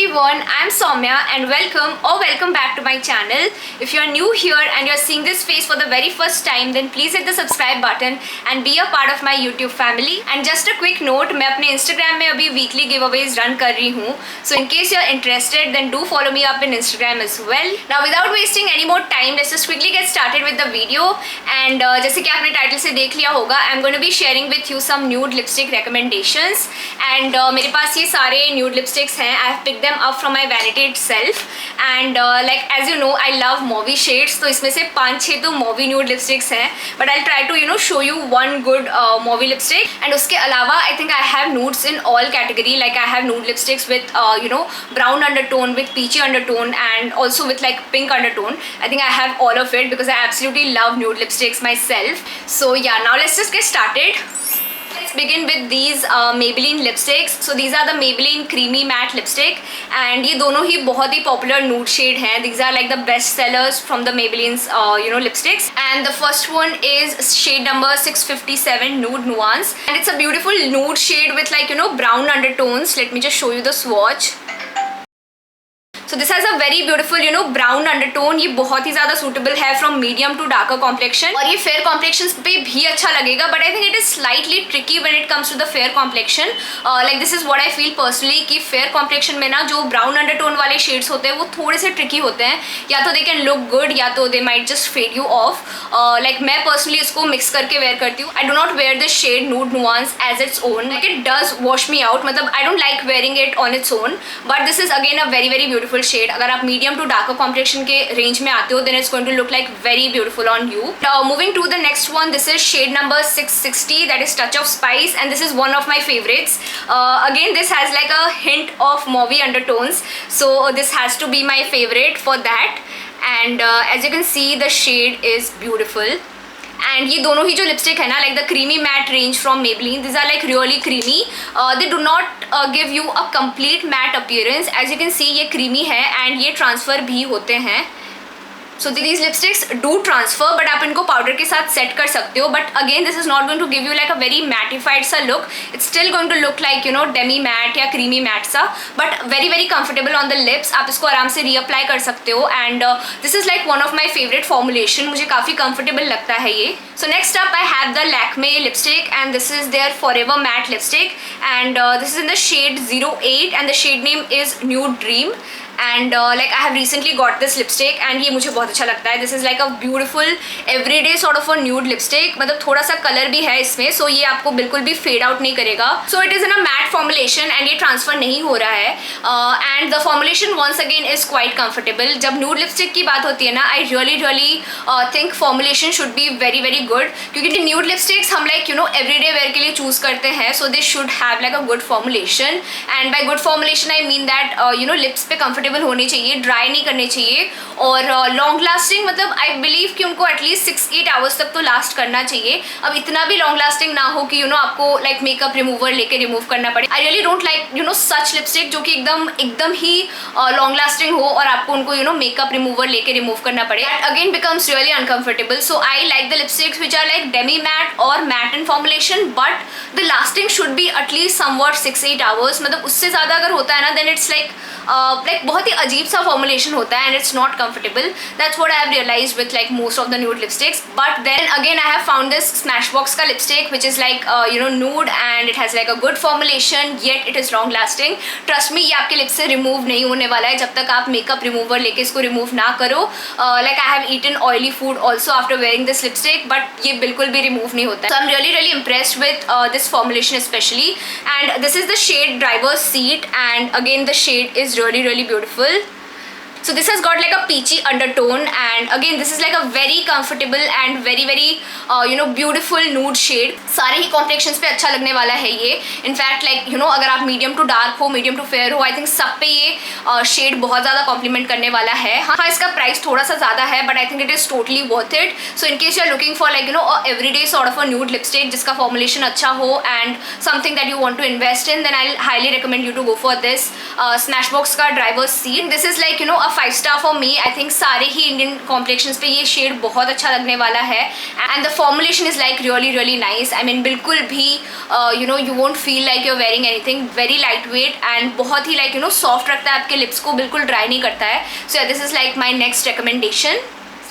everyone, I'm Soumya and welcome back to my channel. If you are new here and you're seeing this face for the very first time, then please hit the subscribe button and be a part of my YouTube family. And just a quick note, मैं अपने Instagram में अभी weekly giveaways run कर रही हूँ. So in case you're interested, then do follow me up in Instagram as well. Now without wasting any more time, let's just quickly get started with the video. And जैसे कि आपने title से देख लिया होगा, I'm going to be sharing with you some nude lipstick recommendations. And मेरे पास ये सारे nude lipsticks हैं. I have picked them up from my vanity itself. And like as you know, I love mauve shades. तो इसमें से 5-6 तो mauve nude lipsticks हैं. But I'll try to show you one good mauve lipstick. And उसके अलावा I think I have nudes in all category. Like I have nude lipsticks with brown undertone, with peachy undertone, and also with like pink undertone. I think I have all of it because I absolutely love nude lipsticks myself. So yeah, now let's just get started. Let's begin with these Maybelline lipsticks. So these are the Maybelline Creamy Matte Lipstick and ये दोनों ही बहुत ही popular nude shade हैं. These are like the best sellers from the Maybelline's lipsticks. And the first one is shade number 657 Nude Nuance. And it's a beautiful nude shade with like brown undertones. Let me just show you the swatch. So this has a very beautiful brown undertone. ये बहुत ही ज़्यादा suitable है from medium to darker complexion और ये fair complexions पे भी अच्छा लगेगा. But I think it is slightly tricky when it comes to the fair complexion. Like this is what I feel personally कि fair complexion में ना जो brown undertone वाले shades होते हैं वो थोड़े से tricky होते हैं. या तो they can look good या तो they might just fade you off. Like मैं personally इसको mix करके wear करती हूँ. I do not wear this shade Nude Nuance as its own. Like it does wash me out. मतलब I don't like wearing it on its own. But this is again a very very beautiful shade. अगर आप medium to darker complexion के range में आते हो then it's going to look like very beautiful on you. Moving to the next one, this is shade number 660 that is touch of spice and this is one of my favourites. Again this has like a hint of mauvy undertones, so this has to be my favourite for that. And as you can see the shade is beautiful. And ये दोनों ही जो lipstick है ना, like the creamy mat range from Maybelline, these are like really creamy. They do not give you a complete matte appearance. As you can see ये creamy है and ये transfer भी होते हैं. So these lipsticks do transfer, but आप इनको powder के साथ सेट कर सकते हो. But again, this is not going to give you like a very mattified सा look. It's still going to look like demi matte या creamy matte सा, but very very comfortable on the lips. आप इसको आराम से reapply कर सकते हो. And this is like one of my favorite formulation. मुझे काफ़ी comfortable लगता है ये. So next up I have the Lakme lipstick and this is their Forever Matte lipstick and this is in the shade 08 and the shade name is Nude Dream. And like I have recently got this lipstick and ये मुझे बहुत अच्छा लगता है. This is like a beautiful everyday sort of a nude lipstick. मतलब थोड़ा सा colour भी है इसमें, so ये आपको बिल्कुल भी फेड आउट नहीं करेगा. So it is in a matte formulation and ये ट्रांसफर नहीं हो रहा है. And the formulation once again is quite comfortable. जब nude lipstick की बात होती है ना, I really think formulation should be very very good. क्योंकि nude lipsticks हम like everyday wear के लिए choose करते हैं, so they should have like a good formulation. And by good formulation I mean that lips पे comfortable होने चाहिए, dry नहीं करने चाहिए और लॉन्ग लास्टिंग. मतलब आई बिलीव कि उनको एटलीस्ट 6-8 आवर्स तक तो लास्ट करना चाहिए. अब इतना भी लॉन्ग लास्टिंग ना हो कि आपको लाइक मेकअप रिमूवर लेके रिमूव करना पड़े. I really don't like such lipstick जो कि एकदम ही लॉन्ग लास्टिंग हो और आपको उनको मेकअप रिमूवर लेके रिमूव करना पड़े. Again becomes really uncomfortable. So I like the lipsticks which are like demi matte और matte in formulation, but the lasting should be at least somewhat 6-8 hours. मतलब उससे ज़्यादा अगर होता है ना देन इट्स लाइक बहुत ही अजीब सा फॉर्मुलेशन होता है and it's not comfortable. That's what I have realised with like most of the nude lipsticks. But then again I have found this Smashbox का lipstick which is like nude and it has like a good formulation yet it is long lasting. Trust me, ये आपके lips से remove नहीं होने वाला है जब तक आप मेकअप रिमूवर लेके इसको रिमूव ना करो. Like I have eaten oily food also after wearing this lipstick, but ये बिल्कुल भी रिमूव नहीं होता है. So I am really impressed with this formulation specially. And this is the shade driver's seat and again the shade is really beautiful. So this has got like a peachy undertone and again this is like a very comfortable and very beautiful nude shade. सारे ही complexions पे अच्छा लगने वाला है ये. In fact like अगर आप medium to dark हो, मीडियम टू फेयर हो, आई थिंक सब पे ये शेड बहुत ज़्यादा कॉम्प्लीमेंट करने वाला है. हाँ इसका प्राइस थोड़ा सा ज़्यादा है but I think it is totally worth it. So in case you are looking for like everyday sort of a nude lipstick जिसका फॉर्मुलेशन अच्छा हो and something that you want to invest in, then I highly recommend you to go for this Smashbox का driver's seat. This is like a 5 star for me. I think सारे ही Indian complexions पे ये shade बहुत अच्छा लगने वाला है and the formulation is like really nice. I mean बिल्कुल भी you won't feel like you are wearing anything, very light weight and बहुत ही लाइक सॉफ्ट रखता है आपके लिप्स को, बिल्कुल ड्राई नहीं करता है। So this is like my next recommendation.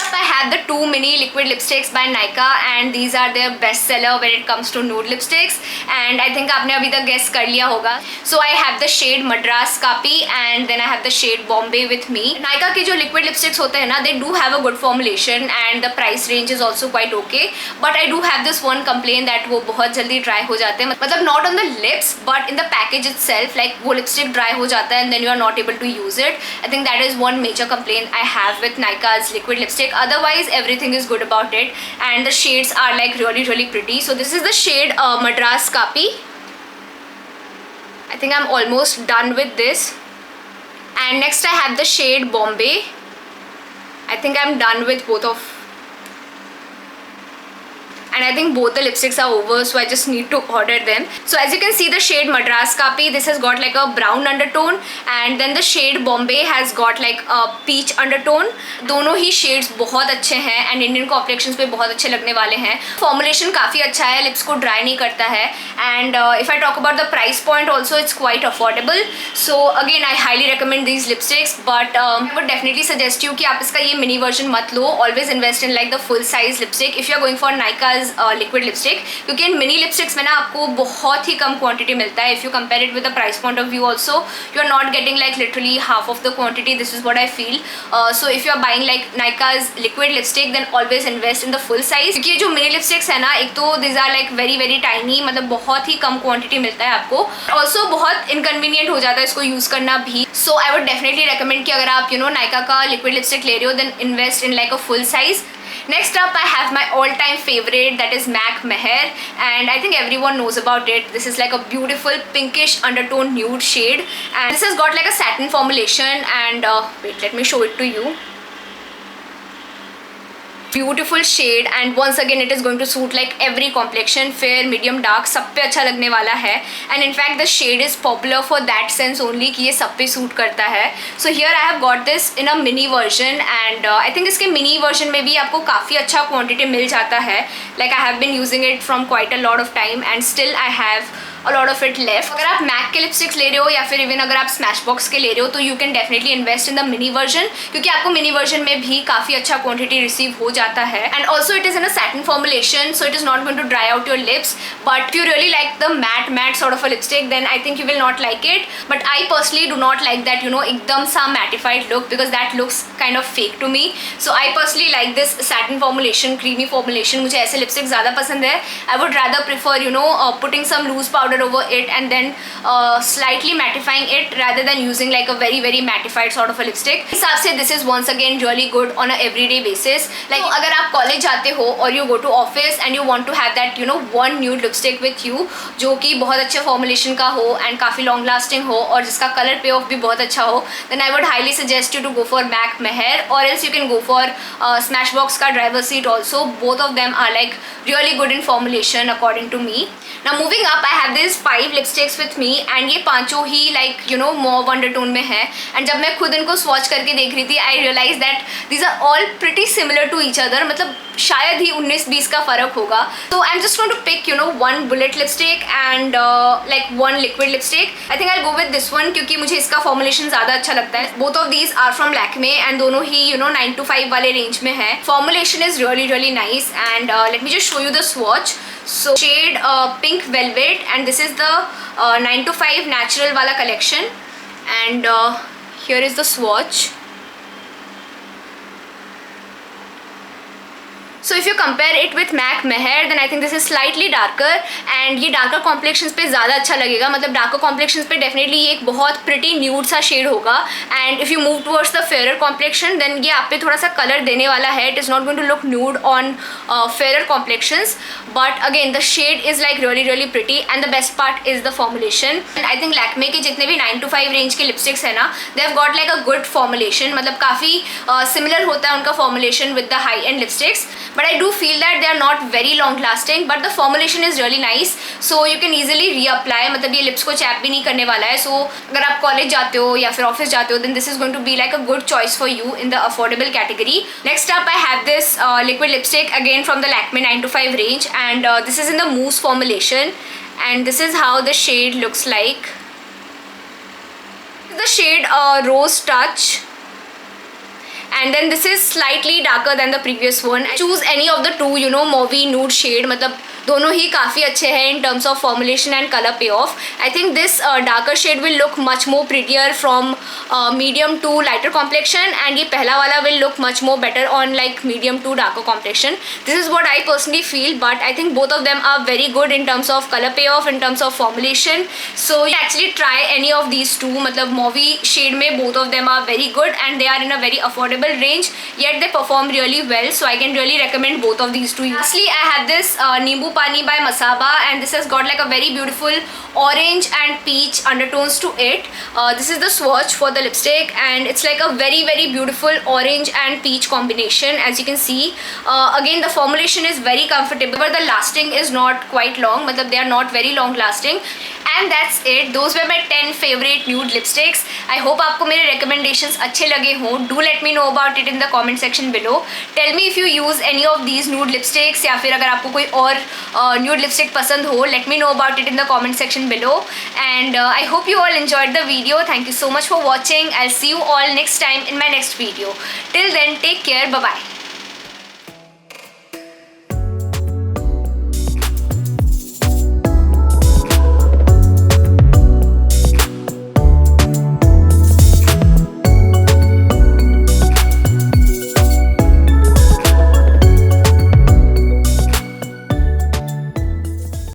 Up, I have the 2 mini liquid lipsticks by Nykaa and these are their best seller when it comes to nude lipsticks and I think आपने अभी तक guess कर लिया होगा। So I have the shade Madras Kapi and then I have the shade Bombay with me। Nykaa के जो liquid lipsticks होते हैं ना, they do have a good formulation and the price range is also quite okay, but I do have this one complaint that वो बहुत जल्दी dry हो जाते हैं, मतलब not on the lips but in the package itself, like वो lipstick dry हो जाता है and then you are not able to use it। I think that is one major complaint I have with Nykaa's liquid lipstick। Otherwise everything is good about it and the shades are like really pretty। So this is the shade Madras Kapi। I think I'm almost done with this and next I have the shade Bombay। I think I'm done with both of, and I think both the lipsticks are over, so I just need to order them। So as you can see the shade Madras Kapi, this has got like a brown undertone and then the shade Bombay has got like a peach undertone। दोनों ही shades बहुत अच्छे हैं and Indian complexions पे बहुत अच्छे लगने वाले हैं। Formulation काफ़ी अच्छा है, lips को dry नहीं करता है and if I talk about the price point also it's quite affordable। So again I highly recommend these lipsticks, but I would definitely suggest you कि आप इसका ये mini version मत लो, always invest in like the full size lipstick if you are going for Nykaa's liquid lipstick, क्योंकि इन mini lipsticks में ना आपको बहुत ही कम क्वांटिटी मिलता है। If you compare it with the price point of view also you are not getting like literally half of the quantity. This is what I feel. So if you are buying like Nykaa's liquid lipstick then always invest in the full size, क्योंकि जो mini lipsticks है ना, एक तो this are like very tiny, मतलब बहुत ही कम quantity मिलता है आपको, ऑल्सो बहुत इनकन्वीनियंट हो जाता है इसको यूज़ करना भी। सो आई वुड डेफिनेटली रिकमेंड कि अगर आप नाइका का लिक्विड लिपस्टिक ले रहे हो then invest in like a full size. Next up I have my all-time favorite, that is MAC Meher, and I think everyone knows about it। This is like a beautiful pinkish undertone nude shade and this has got like a satin formulation and wait, let me show it to you। Beautiful shade and once again it is going to suit like every complexion, fair, medium, dark, सब पे अच्छा लगने वाला है and in fact the shade is popular for that sense only कि ये सब पे सूट करता है। So here I have got this in a mini version and I think इसके mini version में भी आपको काफ़ी अच्छा quantity मिल जाता है। Like I have been using it from quite a lot of time and still I have a lot of it left। अगर आप MAC के लिपस्टिक्स ले रहे हो या फिर इवन अगर आप Smashbox के ले रहे हो तो you can definitely invest in the mini version, क्योंकि आपको mini version में भी काफ़ी अच्छा quantity receive हो जाता है and also it is in a satin formulation so it is not going to dry out your lips, but if you really like the matte sort of a lipstick then I think you will not like it, but I personally do not like that एकदम सा mattified look because that looks kind of fake to me। So I personally like this satin formulation, creamy formulation। मुझे ऐसे lipstick ज़्यादा पसंद है। I would rather prefer putting some loose powder over it and then slightly mattifying it rather than using like a very mattified sort of a lipstick। इस हिसाब से this is once again really good on a everyday basis। Like अगर आप college जाते हो और you go to office and you want to have that one nude lipstick with you जो कि बहुत अच्छे formulation का हो and काफ़ी long lasting हो और जिसका color payoff भी बहुत अच्छा हो, then I would highly suggest you to go for MAC Meher or else you can go for Smashbox का driver seat also। Both of them are like really good in formulation according to me। Now moving up I have these 5 lipsticks with me and ये पांचों ही like mauve undertone में है and जब मैं खुद इनको swatch करके देख रही थी I realized that these are all pretty similar to each other, मतलब शायद ही 19-20 का फ़र्क होगा। So I'm just going to pick one bullet lipstick and like one liquid lipstick। I think I'll go with this one क्योंकि मुझे इसका formulation ज़्यादा अच्छा लगता है। Both of these are from Lakme and दोनों ही 9 to 5 वाले range में है। Formulation is really nice and let me just show you the swatch। So shade pink velvet and this is the 9 to 5 natural wala collection and here is the swatch। So if you compare it with MAC Meher then I think this is slightly darker and ये darker complexions पे ज़्यादा अच्छा लगेगा, मतलब darker complexions पे definitely ये एक बहुत pretty nude सा shade होगा and if you move towards the fairer complexion then ये आप पे थोड़ा सा color देने वाला है। It is not going to look nude on fairer complexions, but again the shade is like really pretty and the best part is the formulation। And I think Lakme के जितने भी 9 to 5 range के lipsticks है ना, they have got like a good formulation, मतलब काफ़ी similar होता है उनका formulation with the high end lipsticks। but I do feel that they are not very long lasting, but the formulation is really nice, so you can easily reapply. मतलब ये lips को chap भी नहीं करने वाला है, so अगर आप कॉलेज जाते हो या फिर ऑफिस जाते हो, then this is going to be like a good choice for you in the affordable category. Next up I have this liquid lipstick again from the Lakme 9to5 range, and this is in the mousse formulation, and this is how the shade looks like. The shade Rose Touch, and then this is slightly darker than the previous one. Choose any of the two, you know, mauvey nude shade, मतलब दोनों ही काफ़ी अच्छे हैं in terms of formulation and color payoff. I think this darker shade will look much more prettier from medium to lighter complexion, and ये पहला वाला will look much more better on like medium to darker complexion. This is what I personally feel, but I think both of them are very good in terms of color payoff, in terms of formulation. So you can actually try any of these two. मतलब mauvey shade में both of them are very good, and they are in a very affordable range, yet they perform really well. So I can really recommend both of these two. Lastly, I have this Nimbu Pani by Masaba, and this has got like a very beautiful orange and peach undertones to it. This is the swatch for the lipstick, and it's like a very beautiful orange and peach combination, as you can see. Again, the formulation is very comfortable, but the lasting is not quite long. मतलब they are not very long lasting. And that's it. Those were my 10 favorite nude lipsticks. I hope आपको मेरे recommendations अच्छे लगे हों. Do let me know about it in the comment section below. Tell me if you use any of these nude lipsticks, या फिर अगर आपको कोई और nude lipstick पसंद हो, let me know about it in the comment section below. And I hope you all enjoyed the video. Thank you so much for watching. I'll see you all next time in my next video. Till then, take care. Bye bye.